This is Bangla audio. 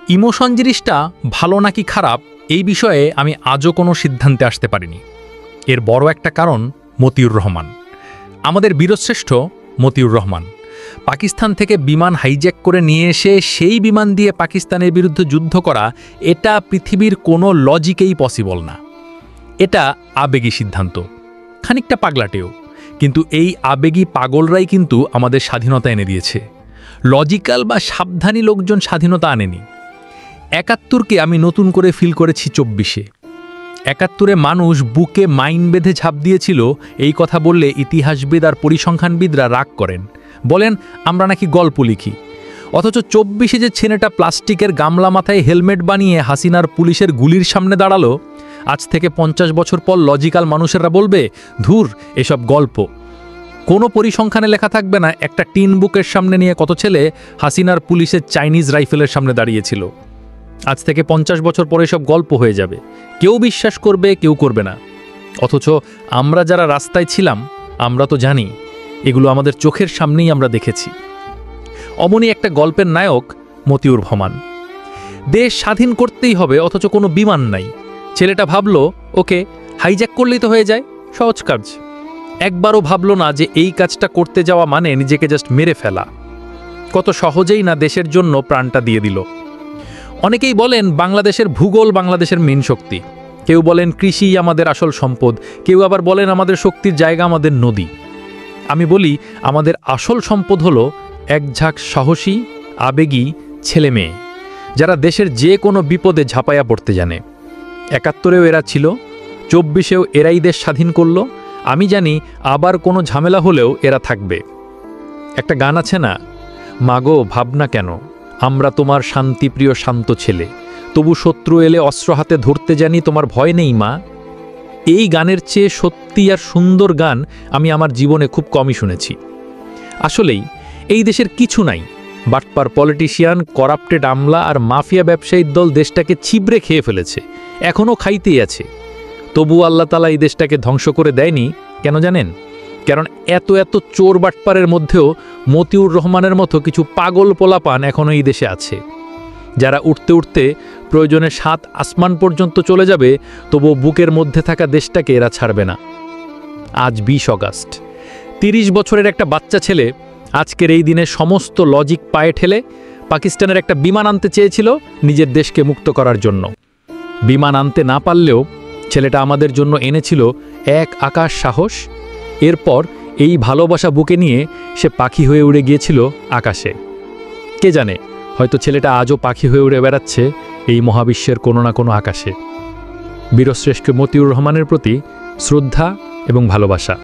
ইমোশন জিনিসটা ভালো নাকি খারাপ এই বিষয়ে আমি আজও কোনো সিদ্ধান্তে আসতে পারিনি। এর বড় একটা কারণ মতিউর রহমান, আমাদের বীরশ্রেষ্ঠ মতিউর রহমান। পাকিস্তান থেকে বিমান হাইজ্যাক করে নিয়ে এসে সেই বিমান দিয়ে পাকিস্তানের বিরুদ্ধে যুদ্ধ করা, এটা পৃথিবীর কোনো লজিকেই পসিবল না। এটা আবেগী সিদ্ধান্ত, খানিকটা পাগলাটেও, কিন্তু এই আবেগী পাগলরাই কিন্তু আমাদের স্বাধীনতা এনে দিয়েছে। লজিক্যাল বা সাবধানী লোকজন স্বাধীনতা আনেনি। ৭১কে আমি নতুন করে ফিল করেছি ২৪-এ। ৭১-এ মানুষ বুকে মাইন বেঁধে ঝাঁপ দিয়েছিল, এই কথা বললে ইতিহাসবিদ আর পরিসংখ্যানবিদরা রাগ করেন, বলেন আমরা নাকি গল্প লিখি। অথচ ২৪-এ যে ছেলেটা প্লাস্টিকের গামলা মাথায় হেলমেট বানিয়ে হাসিনার পুলিশের গুলির সামনে দাঁড়ালো, আজ থেকে ৫০ বছর পর লজিক্যাল মানুষেরা বলবে ধুর এসব গল্প। কোনো পরিসংখ্যানে লেখা থাকবে না একটা টিন বুকের সামনে নিয়ে কত ছেলে হাসিনার পুলিশের চাইনিজ রাইফেলের সামনে দাঁড়িয়েছিল। আজ থেকে ৫০ বছর পরে সব গল্প হয়ে যাবে, কেউ বিশ্বাস করবে কেউ করবে না। অথচ আমরা যারা রাস্তায় ছিলাম আমরা তো জানি এগুলো আমাদের চোখের সামনেই আমরা দেখেছি। অমনি একটা গল্পের নায়ক মতিউর রহমান। দেশ স্বাধীন করতেই হবে, অথচ কোনো বিমান নাই। ছেলেটা ভাবলো ওকে হাইজ্যাক করলেই তো হয়ে যায়, সহজ কাজ। একবারও ভাবলো না যে এই কাজটা করতে যাওয়া মানে নিজেকে জাস্ট মেরে ফেলা। কত সহজেই না দেশের জন্য প্রাণটা দিয়ে দিল। অনেকেই বলেন বাংলাদেশের ভূগোল বাংলাদেশের মেন শক্তি, কেউ বলেন কৃষি আমাদের আসল সম্পদ, কেউ আবার বলেন আমাদের শক্তির জায়গা আমাদের নদী। আমি বলি আমাদের আসল সম্পদ হলো এক ঝাঁক সাহসী আবেগী ছেলে মেয়ে, যারা দেশের যে কোনো বিপদে ঝাঁপাইয়া পড়তে জানে। ৭১-এও এরা ছিল, ২৪-এও এরাই দেশ স্বাধীন করল। আমি জানি আবার কোনো ঝামেলা হলেও এরা থাকবে। একটা গান আছে না, মাগো ভাবনা কেন, আমরা তোমার শান্তিপ্রিয় শান্ত ছেলে, তবু শত্রু এলে অস্ত্র হাতে ধরতে জানি, তোমার ভয় নেই মা। এই গানের চেয়ে সত্যি আর সুন্দর গান আমি আমার জীবনে খুব কমই শুনেছি। আসলেই এই দেশের কিছু নাই, বাটপার পলিটিশিয়ান, করাপ্টেড আমলা আর মাফিয়া ব্যবসায়ীর দল দেশটাকে ছিবড়ে খেয়ে ফেলেছে, এখনও খাইতেই আছে। তবু আল্লাহ তাআলা এই দেশটাকে ধ্বংস করে দেয়নি। কেন জানেন? কারণ এত এত চোর বাটপারের মধ্যেও মতিউর রহমানের মতো কিছু পাগল পোলাপান এখনও এই দেশে আছে, যারা উঠতে উঠতে প্রয়োজনে ৭ আসমান পর্যন্ত চলে যাবে, তবুও বুকের মধ্যে থাকা দেশটাকে এরা ছাড়বে না। আজ ২০ অগাস্ট, ৩০ বছরের একটা বাচ্চা ছেলে আজকের এই দিনে সমস্ত লজিক পায়ে ঠেলে পাকিস্তানের একটা বিমান আনতে চেয়েছিল নিজের দেশকে মুক্ত করার জন্য। বিমান আনতে না পারলেও ছেলেটা আমাদের জন্য এনেছিল এক আকাশ সাহস। এরপর এই ভালোবাসা বুকে নিয়ে সে পাখি হয়ে উড়ে গিয়েছিল আকাশে। কে জানে, হয়তো ছেলেটা আজও পাখি হয়ে উড়ে বেড়াচ্ছে এই মহাবিশ্বের কোনো না কোনো আকাশে। বীরশ্রেষ্ঠ মতিউর রহমানের প্রতি শ্রদ্ধা এবং ভালোবাসা।